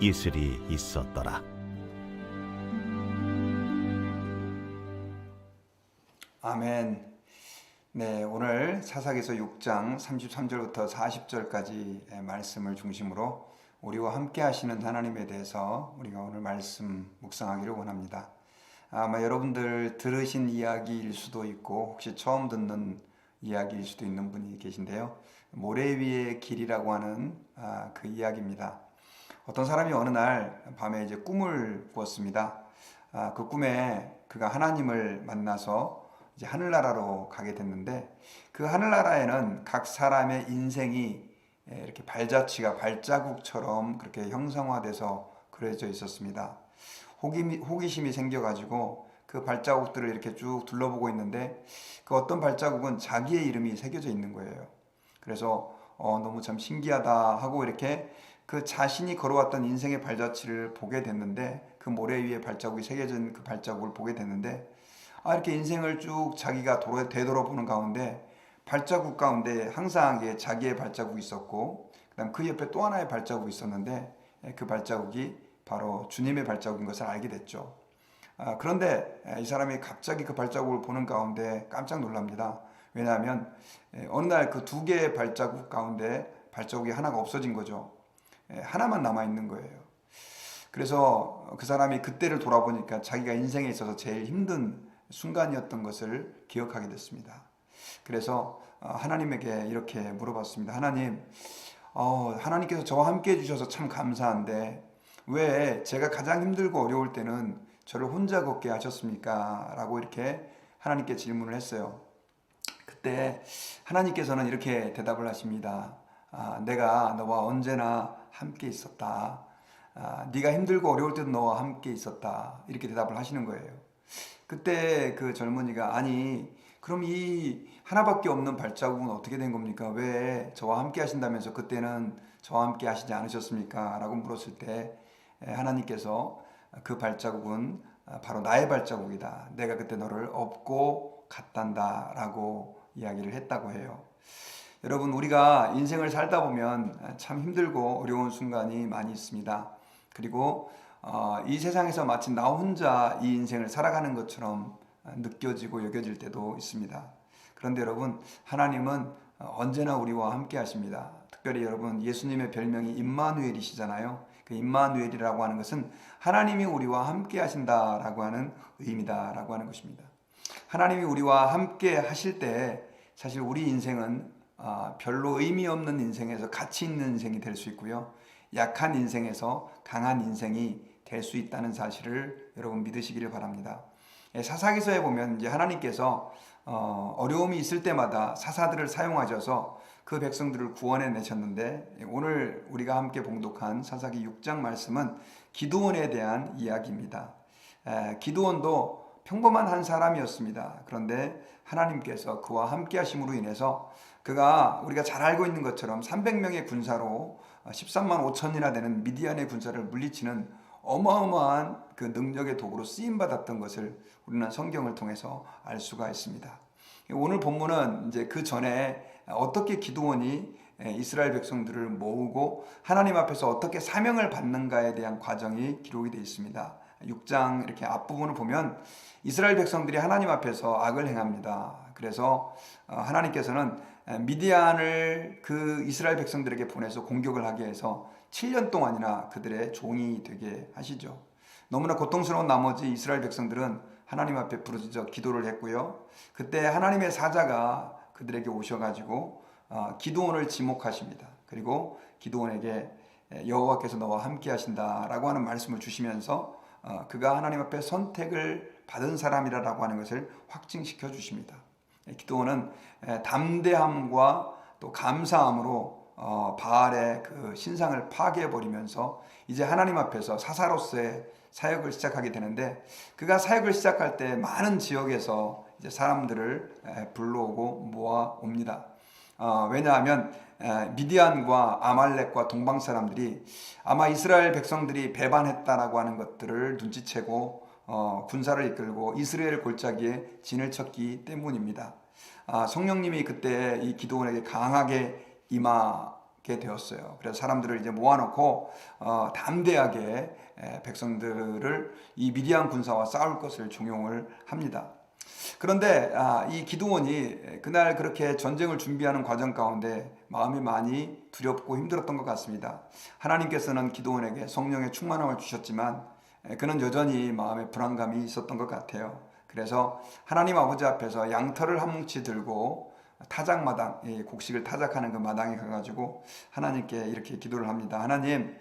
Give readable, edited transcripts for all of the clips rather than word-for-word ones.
이슬이 있었더라. 아멘. 네, 오늘 사사기서 6장 33절부터 40절까지 말씀을 중심으로 우리와 함께 하시는 하나님에 대해서 우리가 오늘 말씀 묵상하기를 원합니다. 아마 여러분들 들으신 이야기일 수도 있고 혹시 처음 듣는 이야기일 수도 있는 분이 계신데요. 모래 위의 길이라고 하는 그 이야기입니다. 어떤 사람이 어느 날 밤에 이제 꿈을 꾸었습니다. 그 꿈에 그가 하나님을 만나서 이제 하늘나라로 가게 됐는데, 그 하늘나라에는 각 사람의 인생이 이렇게 발자취가 발자국처럼 그렇게 형상화돼서 그려져 있었습니다. 호기심이 생겨가지고 그 발자국들을 이렇게 쭉 둘러보고 있는데, 그 어떤 발자국은 자기의 이름이 새겨져 있는 거예요. 그래서 너무 참 신기하다 하고 이렇게 그 자신이 걸어왔던 인생의 발자취를 보게 됐는데, 그 모래 위에 발자국이 새겨진 그 발자국을 보게 됐는데, 이렇게 인생을 쭉 자기가 되돌아보는 가운데 발자국 가운데 항상 자기의 발자국이 있었고, 그다음 그 옆에 또 하나의 발자국이 있었는데, 그 발자국이 바로 주님의 발자국인 것을 알게 됐죠. 그런데 이 사람이 갑자기 그 발자국을 보는 가운데 깜짝 놀랍니다. 왜냐하면 어느 날 그 두 개의 발자국 가운데 발자국이 하나가 없어진 거죠. 하나만 남아 있는 거예요. 그래서 그 사람이 그때를 돌아보니까 자기가 인생에 있어서 제일 힘든 순간이었던 것을 기억하게 됐습니다. 그래서 하나님에게 이렇게 물어봤습니다. 하나님, 하나님께서 저와 함께 해주셔서 참 감사한데 왜 제가 가장 힘들고 어려울 때는 저를 혼자 걷게 하셨습니까? 라고 이렇게 하나님께 질문을 했어요. 그때 하나님께서는 이렇게 대답을 하십니다. 내가 너와 언제나 함께 있었다. 네가 힘들고 어려울 때도 너와 함께 있었다. 이렇게 대답을 하시는 거예요. 그때 그 젊은이가, 아니 그럼 이 하나밖에 없는 발자국은 어떻게 된 겁니까? 왜 저와 함께 하신다면서 그때는 저와 함께 하시지 않으셨습니까? 라고 물었을 때 하나님께서 그 발자국은 바로 나의 발자국이다. 내가 그때 너를 업고 갔단다 라고 이야기를 했다고 해요. 여러분, 우리가 인생을 살다 보면 참 힘들고 어려운 순간이 많이 있습니다. 그리고 이 세상에서 마치 나 혼자 이 인생을 살아가는 것처럼 느껴지고 여겨질 때도 있습니다. 그런데 여러분, 하나님은 언제나 우리와 함께 하십니다. 특별히 여러분, 예수님의 별명이 임마누엘이시잖아요. 그 임마누엘이라고 하는 것은 하나님이 우리와 함께 하신다라고 하는 의미다라고 하는 것입니다. 하나님이 우리와 함께 하실 때 사실 우리 인생은 별로 의미 없는 인생에서 가치 있는 인생이 될 수 있고요. 약한 인생에서 강한 인생이 될 수 있다는 사실을 여러분 믿으시기를 바랍니다. 사사기서에 보면 이제 하나님께서 어려움이 있을 때마다 사사들을 사용하셔서 그 백성들을 구원해 내셨는데, 오늘 우리가 함께 봉독한 사사기 6장 말씀은 기드온에 대한 이야기입니다. 기드온도 평범한 한 사람이었습니다. 그런데 하나님께서 그와 함께 하심으로 인해서 그가 우리가 잘 알고 있는 것처럼 300명의 군사로 13만 5천이나 되는 미디안의 군사를 물리치는 어마어마한 그 능력의 도구로 쓰임받았던 것을 우리는 성경을 통해서 알 수가 있습니다. 오늘 본문은 이제 그 전에 어떻게 기드온이 이스라엘 백성들을 모으고 하나님 앞에서 어떻게 사명을 받는가에 대한 과정이 기록이 되어 있습니다. 6장 이렇게 앞부분을 보면 이스라엘 백성들이 하나님 앞에서 악을 행합니다. 그래서 하나님께서는 미디안을 그 이스라엘 백성들에게 보내서 공격을 하게 해서 7년 동안이나 그들의 종이 되게 하시죠. 너무나 고통스러운 나머지 이스라엘 백성들은 하나님 앞에 부르짖어 기도를 했고요. 그때 하나님의 사자가 그들에게 오셔가지고 기드온을 지목하십니다. 그리고 기드온에게 여호와께서 너와 함께 하신다라고 하는 말씀을 주시면서 그가 하나님 앞에 선택을 받은 사람이라고 하는 것을 확증시켜 주십니다. 기드온은 담대함과 또 감사함으로 바알의 그 신상을 파괴해 버리면서 이제 하나님 앞에서 사사로서의 사역을 시작하게 되는데, 그가 사역을 시작할 때 많은 지역에서 이제 사람들을 불러오고 모아옵니다. 왜냐하면 미디안과 아말렉과 동방 사람들이 아마 이스라엘 백성들이 배반했다라고 하는 것들을 눈치채고 군사를 이끌고 이스라엘 골짜기에 진을 쳤기 때문입니다. 성령님이 그때 이 기드온에게 강하게 임하 되었어요. 그래서 사람들을 이제 모아놓고 담대하게 백성들을 이 미디안 군사와 싸울 것을 종용을 합니다. 그런데 이 기드온이 그날 그렇게 전쟁을 준비하는 과정 가운데 마음이 많이 두렵고 힘들었던 것 같습니다. 하나님께서는 기드온에게 성령의 충만함을 주셨지만 그는 여전히 마음에 불안감이 있었던 것 같아요. 그래서 하나님 아버지 앞에서 양털을 한 뭉치 들고 타작마당, 곡식을 타작하는 그 마당에 가가지고 하나님께 이렇게 기도를 합니다. 하나님,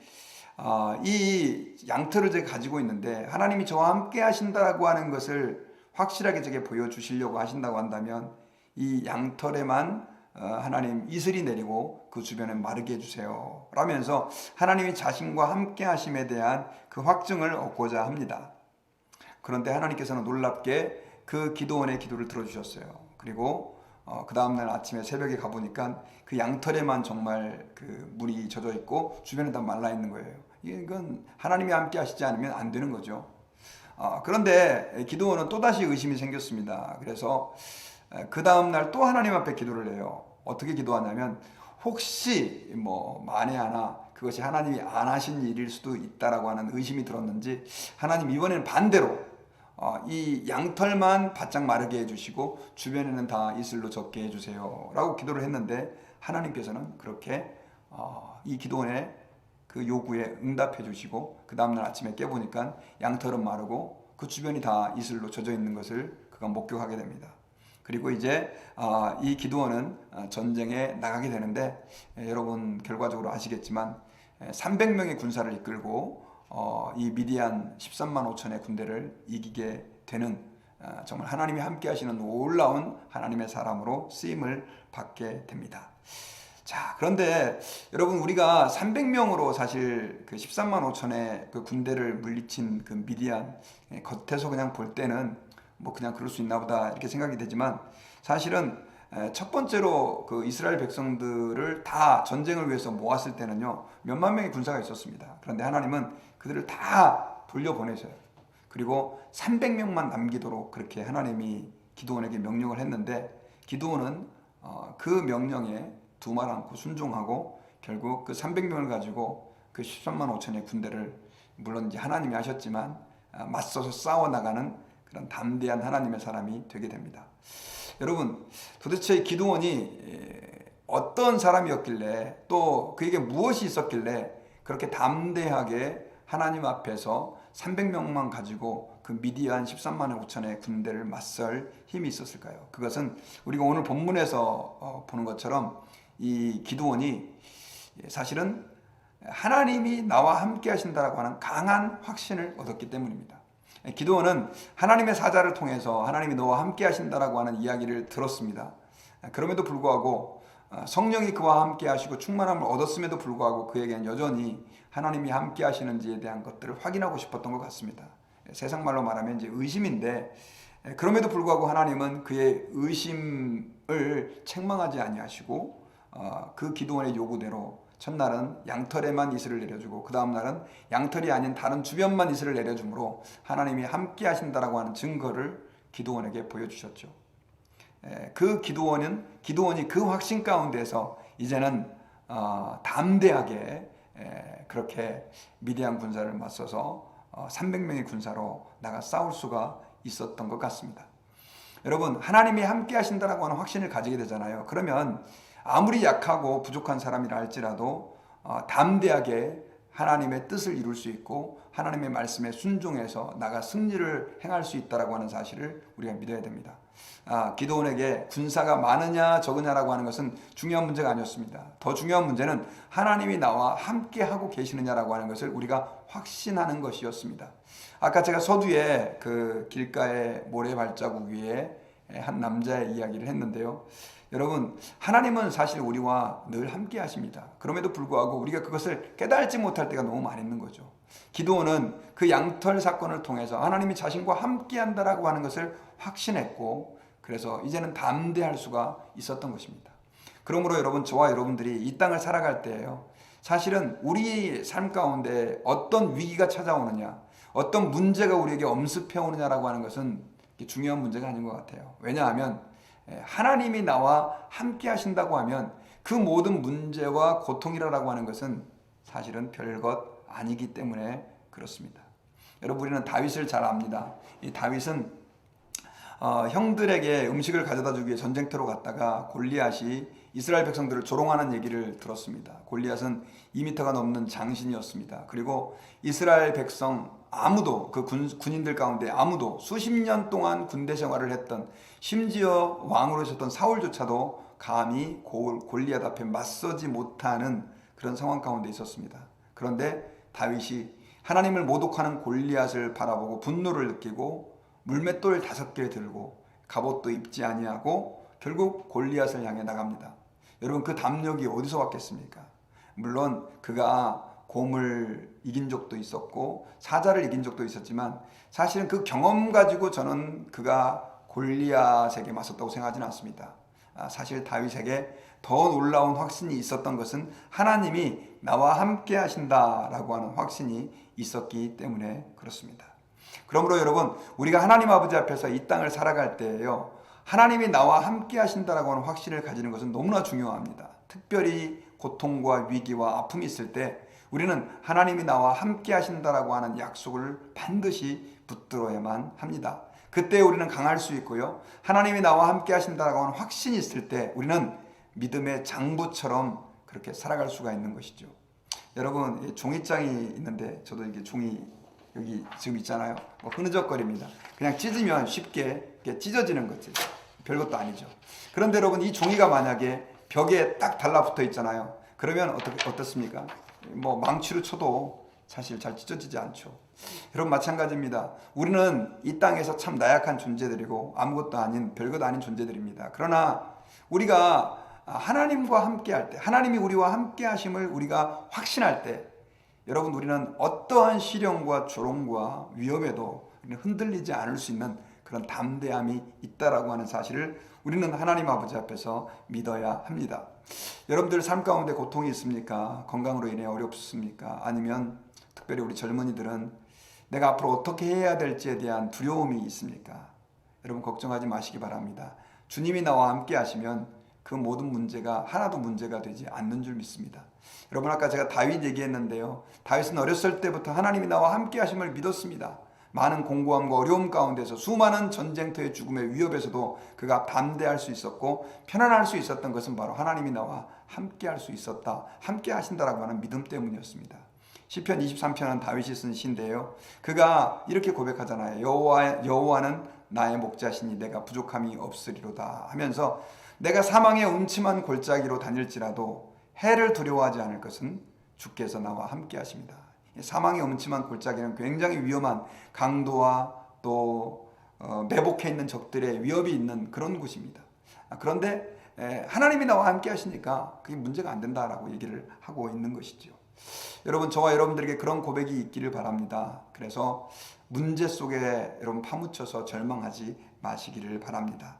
이 양털을 제가 가지고 있는데 하나님이 저와 함께 하신다고 하는 것을 확실하게 제게 보여주시려고 하신다고 한다면 이 양털에만 하나님 이슬이 내리고 그 주변에 마르게 해주세요 라면서 하나님이 자신과 함께 하심에 대한 그 확증을 얻고자 합니다. 그런데 하나님께서는 놀랍게 그 기도원의 기도를 들어주셨어요. 그리고 그 다음날 아침에 새벽에 가보니까 그 양털에만 정말 그 물이 젖어 있고 주변에 다 말라 있는 거예요. 이건 하나님이 함께 하시지 않으면 안 되는 거죠. 그런데 기드온은 또다시 의심이 생겼습니다. 그래서 그 다음날 또 하나님 앞에 기도를 해요. 어떻게 기도하냐면 혹시 만에 하나 그것이 하나님이 안 하신 일일 수도 있다라고 하는 의심이 들었는지 하나님 이번에는 반대로 이 양털만 바짝 마르게 해주시고 주변에는 다 이슬로 젖게 해주세요 라고 기도를 했는데 하나님께서는 그렇게 이 기도원의 그 요구에 응답해 주시고 그 다음날 아침에 깨보니까 양털은 마르고 그 주변이 다 이슬로 젖어 있는 것을 그가 목격하게 됩니다. 그리고 이제 이 기드온은 전쟁에 나가게 되는데 여러분 결과적으로 아시겠지만 300명의 군사를 이끌고 이 미디안 13만 5천의 군대를 이기게 되는 정말 하나님이 함께 하시는 놀라운 하나님의 사람으로 쓰임을 받게 됩니다. 자, 그런데 여러분 우리가 300명으로 사실 그 13만 5천의 그 군대를 물리친 그 미디안 겉에서 그냥 볼 때는 그냥 그럴 수 있나 보다 이렇게 생각이 되지만 사실은 첫 번째로 그 이스라엘 백성들을 다 전쟁을 위해서 모았을 때는요 몇만 명의 군사가 있었습니다. 그런데 하나님은 그들을 다 돌려보내셔요. 그리고 300명만 남기도록 그렇게 하나님이 기드온에게 명령을 했는데 기드온은 그 명령에 두말 않고 순종하고 결국 그 300명을 가지고 그 13만 5천의 군대를 물론 이제 하나님이 하셨지만 맞서서 싸워나가는 그런 담대한 하나님의 사람이 되게 됩니다. 여러분 도대체 기드온이 어떤 사람이었길래 또 그에게 무엇이 있었길래 그렇게 담대하게 하나님 앞에서 300명만 가지고 그 미디안 13만 5천의 군대를 맞설 힘이 있었을까요? 그것은 우리가 오늘 본문에서 보는 것처럼 이 기드온이 사실은 하나님이 나와 함께 하신다라고 하는 강한 확신을 얻었기 때문입니다. 기드온은 하나님의 사자를 통해서 하나님이 너와 함께 하신다라고 하는 이야기를 들었습니다. 그럼에도 불구하고 성령이 그와 함께 하시고 충만함을 얻었음에도 불구하고 그에게는 여전히 하나님이 함께 하시는지에 대한 것들을 확인하고 싶었던 것 같습니다. 세상 말로 말하면 이제 의심인데 그럼에도 불구하고 하나님은 그의 의심을 책망하지 아니하시고 그 기드온의 요구대로 첫날은 양털에만 이슬을 내려주고 그 다음날은 양털이 아닌 다른 주변만 이슬을 내려주므로 하나님이 함께 하신다라고 하는 증거를 기드온에게 보여주셨죠. 그 기드온이 그 확신 가운데서 이제는 담대하게 그렇게 미디안 군사를 맞서서 300명의 군사로 나가 싸울 수가 있었던 것 같습니다. 여러분 하나님이 함께 하신다라고 하는 확신을 가지게 되잖아요. 그러면 아무리 약하고 부족한 사람이라 할지라도 담대하게 하나님의 뜻을 이룰 수 있고 하나님의 말씀에 순종해서 나가 승리를 행할 수 있다라고 하는 사실을 우리가 믿어야 됩니다. 기드온에게 군사가 많으냐 적으냐라고 하는 것은 중요한 문제가 아니었습니다. 더 중요한 문제는 하나님이 나와 함께 하고 계시느냐라고 하는 것을 우리가 확신하는 것이었습니다. 아까 제가 서두에 그 길가의 모래 발자국 위에 한 남자의 이야기를 했는데요. 여러분 하나님은 사실 우리와 늘 함께 하십니다. 그럼에도 불구하고 우리가 그것을 깨달지 못할 때가 너무 많이 있는 거죠. 기드온은 그 양털 사건을 통해서 하나님이 자신과 함께 한다라고 하는 것을 확신했고 그래서 이제는 담대할 수가 있었던 것입니다. 그러므로 여러분 저와 여러분들이 이 땅을 살아갈 때에요 사실은 우리 삶 가운데 어떤 위기가 찾아오느냐 어떤 문제가 우리에게 엄습해 오느냐라고 하는 것은 중요한 문제가 아닌 것 같아요. 왜냐하면 하나님이 나와 함께 하신다고 하면 그 모든 문제와 고통이라고 하는 것은 사실은 별것 아니기 때문에 그렇습니다. 여러분, 우리는 다윗을 잘 압니다. 이 다윗은 형들에게 음식을 가져다 주기 위해 전쟁터로 갔다가 골리앗이 이스라엘 백성들을 조롱하는 얘기를 들었습니다. 골리앗은 2m가 넘는 장신이었습니다. 그리고 이스라엘 백성 아무도, 그 군인들 가운데 아무도 수십 년 동안 군대 생활을 했던, 심지어 왕으로 있었던 사울조차도 감히 골리앗 앞에 맞서지 못하는 그런 상황 가운데 있었습니다. 그런데 다윗이 하나님을 모독하는 골리앗을 바라보고 분노를 느끼고 물맷돌 5개 들고 갑옷도 입지 아니하고 결국 골리앗을 향해 나갑니다. 여러분, 그 담력이 어디서 왔겠습니까? 물론 그가 곰을 이긴 적도 있었고 사자를 이긴 적도 있었지만 사실은 그 경험 가지고 저는 그가 골리앗에게 맞섰다고 생각하지는 않습니다. 사실 다윗에게 더 놀라운 확신이 있었던 것은 하나님이 나와 함께 하신다라고 하는 확신이 있었기 때문에 그렇습니다. 그러므로 여러분, 우리가 하나님 아버지 앞에서 이 땅을 살아갈 때에요, 하나님이 나와 함께 하신다라고 하는 확신을 가지는 것은 너무나 중요합니다. 특별히 고통과 위기와 아픔이 있을 때 우리는 하나님이 나와 함께 하신다라고 하는 약속을 반드시 붙들어야만 합니다. 그때 우리는 강할 수 있고요, 하나님이 나와 함께 하신다라고 하는 확신이 있을 때 우리는 믿음의 장부처럼 그렇게 살아갈 수가 있는 것이죠. 여러분, 종이장이 있는데 저도 이게 종이 여기 지금 있잖아요. 흐느적거립니다. 그냥 찢으면 쉽게 찢어지는 거지. 별것도 아니죠. 그런데 여러분, 이 종이가 만약에 벽에 딱 달라붙어 있잖아요. 그러면 어떻습니까? 망치로 쳐도 사실 잘 찢어지지 않죠. 여러분, 마찬가지입니다. 우리는 이 땅에서 참 나약한 존재들이고 아무것도 아닌, 별것 아닌 존재들입니다. 그러나 우리가 하나님과 함께 할 때, 하나님이 우리와 함께 하심을 우리가 확신할 때, 여러분, 우리는 어떠한 시련과 조롱과 위험에도 흔들리지 않을 수 있는 그런 담대함이 있다라고 하는 사실을 우리는 하나님 아버지 앞에서 믿어야 합니다. 여러분들 삶 가운데 고통이 있습니까? 건강으로 인해 어렵습니까? 아니면 특별히 우리 젊은이들은 내가 앞으로 어떻게 해야 될지에 대한 두려움이 있습니까? 여러분, 걱정하지 마시기 바랍니다. 주님이 나와 함께 하시면 그 모든 문제가 하나도 문제가 되지 않는 줄 믿습니다. 여러분, 아까 제가 다윗 얘기했는데요, 다윗은 어렸을 때부터 하나님이 나와 함께 하심을 믿었습니다. 많은 공고함과 어려움 가운데서 수많은 전쟁터의 죽음의 위협에서도 그가 담대할 수 있었고 편안할 수 있었던 것은 바로 하나님이 나와 함께 할 수 있었다, 함께 하신다라고 하는 믿음 때문이었습니다. 시편 23편은 다윗이 쓴 시인데요, 그가 이렇게 고백하잖아요. 여호와는 나의 목자시니 내가 부족함이 없으리로다 하면서 내가 사망의 음침한 골짜기로 다닐지라도 해를 두려워하지 않을 것은 주께서 나와 함께 하십니다. 사망의 음침한 골짜기는 굉장히 위험한 강도와 또 매복해 있는 적들의 위협이 있는 그런 곳입니다. 그런데 하나님이 나와 함께 하시니까 그게 문제가 안 된다라고 얘기를 하고 있는 것이죠. 여러분, 저와 여러분들에게 그런 고백이 있기를 바랍니다. 그래서 문제 속에 여러분 파묻혀서 절망하지 마시기를 바랍니다.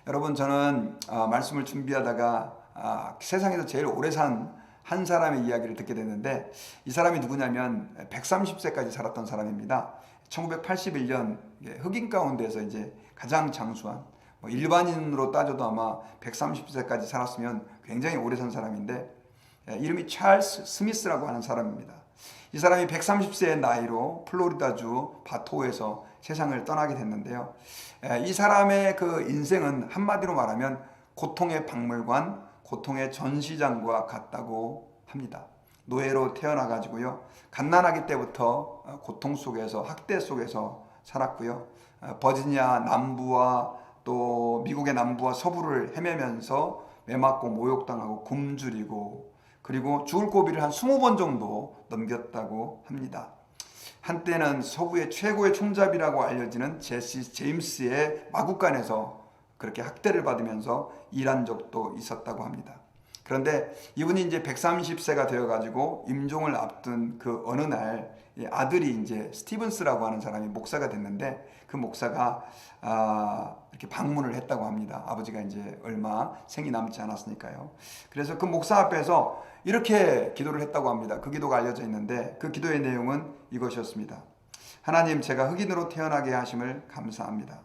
여러분, 저는 말씀을 준비하다가 세상에서 제일 오래 산 한 사람의 이야기를 듣게 됐는데, 이 사람이 누구냐면 130세까지 살았던 사람입니다. 1981년 흑인 가운데서 이제 가장 장수한, 일반인으로 따져도 아마 130세까지 살았으면 굉장히 오래 산 사람인데, 이름이 찰스 스미스라고 하는 사람입니다. 이 사람이 130세의 나이로 플로리다주 바토에서 세상을 떠나게 됐는데요, 이 사람의 그 인생은 한마디로 말하면 고통의 박물관, 고통의 전시장과 같다고 합니다. 노예로 태어나가지고요, 갓난아기 때부터 고통 속에서, 학대 속에서 살았고요, 버지니아 남부와 또 미국의 남부와 서부를 헤매면서 매맞고 모욕당하고 굶주리고, 그리고 죽을 고비를 한 20번 정도 넘겼다고 합니다. 한때는 서부의 최고의 총잡이라고 알려지는 제시 제임스의 마구간에서 그렇게 학대를 받으면서 일한 적도 있었다고 합니다. 그런데 이분이 이제 130세가 되어가지고 임종을 앞둔 그 어느 날 아들이 이제 스티븐스라고 하는 사람이 목사가 됐는데, 그 목사가 이렇게 방문을 했다고 합니다. 아버지가 이제 얼마 생이 남지 않았으니까요. 그래서 그 목사 앞에서 이렇게 기도를 했다고 합니다. 그 기도가 알려져 있는데 그 기도의 내용은 이것이었습니다. 하나님, 제가 흑인으로 태어나게 하심을 감사합니다.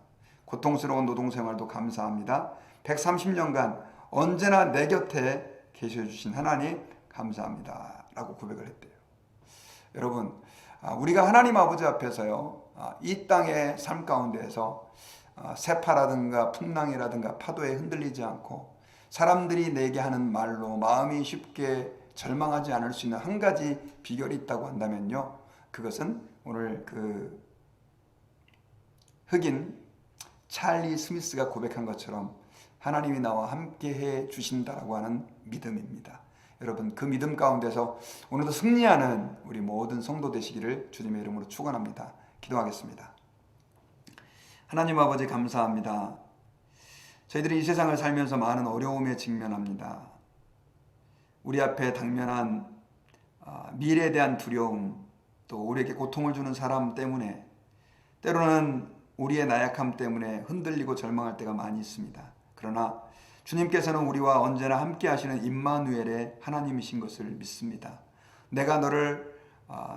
고통스러운 노동생활도 감사합니다. 130년간 언제나 내 곁에 계셔 주신 하나님 감사합니다 라고 고백을 했대요. 여러분, 우리가 하나님 아버지 앞에서요, 이 땅의 삶 가운데에서 세파라든가 풍랑이라든가 파도에 흔들리지 않고 사람들이 내게 하는 말로 마음이 쉽게 절망하지 않을 수 있는 한 가지 비결이 있다고 한다면요, 그것은 오늘 그 흑인 찰리 스미스가 고백한 것처럼 하나님이 나와 함께 해 주신다라고 하는 믿음입니다. 여러분, 그 믿음 가운데서 오늘도 승리하는 우리 모든 성도 되시기를 주님의 이름으로 축원합니다. 기도하겠습니다. 하나님 아버지 감사합니다. 저희들이 이 세상을 살면서 많은 어려움에 직면합니다. 우리 앞에 당면한 미래에 대한 두려움, 또 우리에게 고통을 주는 사람 때문에, 때로는 우리의 나약함 때문에 흔들리고 절망할 때가 많이 있습니다. 그러나 주님께서는 우리와 언제나 함께 하시는 임마누엘의 하나님이신 것을 믿습니다. 내가 너를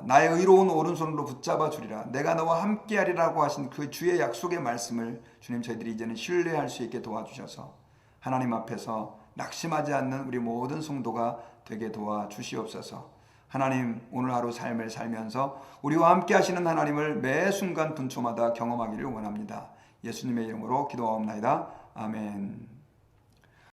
나의 의로운 오른손으로 붙잡아 주리라, 내가 너와 함께 하리라고 하신 그 주의 약속의 말씀을 주님, 저희들이 이제는 신뢰할 수 있게 도와주셔서 하나님 앞에서 낙심하지 않는 우리 모든 성도가 되게 도와주시옵소서. 하나님, 오늘 하루 삶을 살면서 우리와 함께 하시는 하나님을 매 순간 분초마다 경험하기를 원합니다. 예수님의 이름으로 기도하옵나이다. 아멘.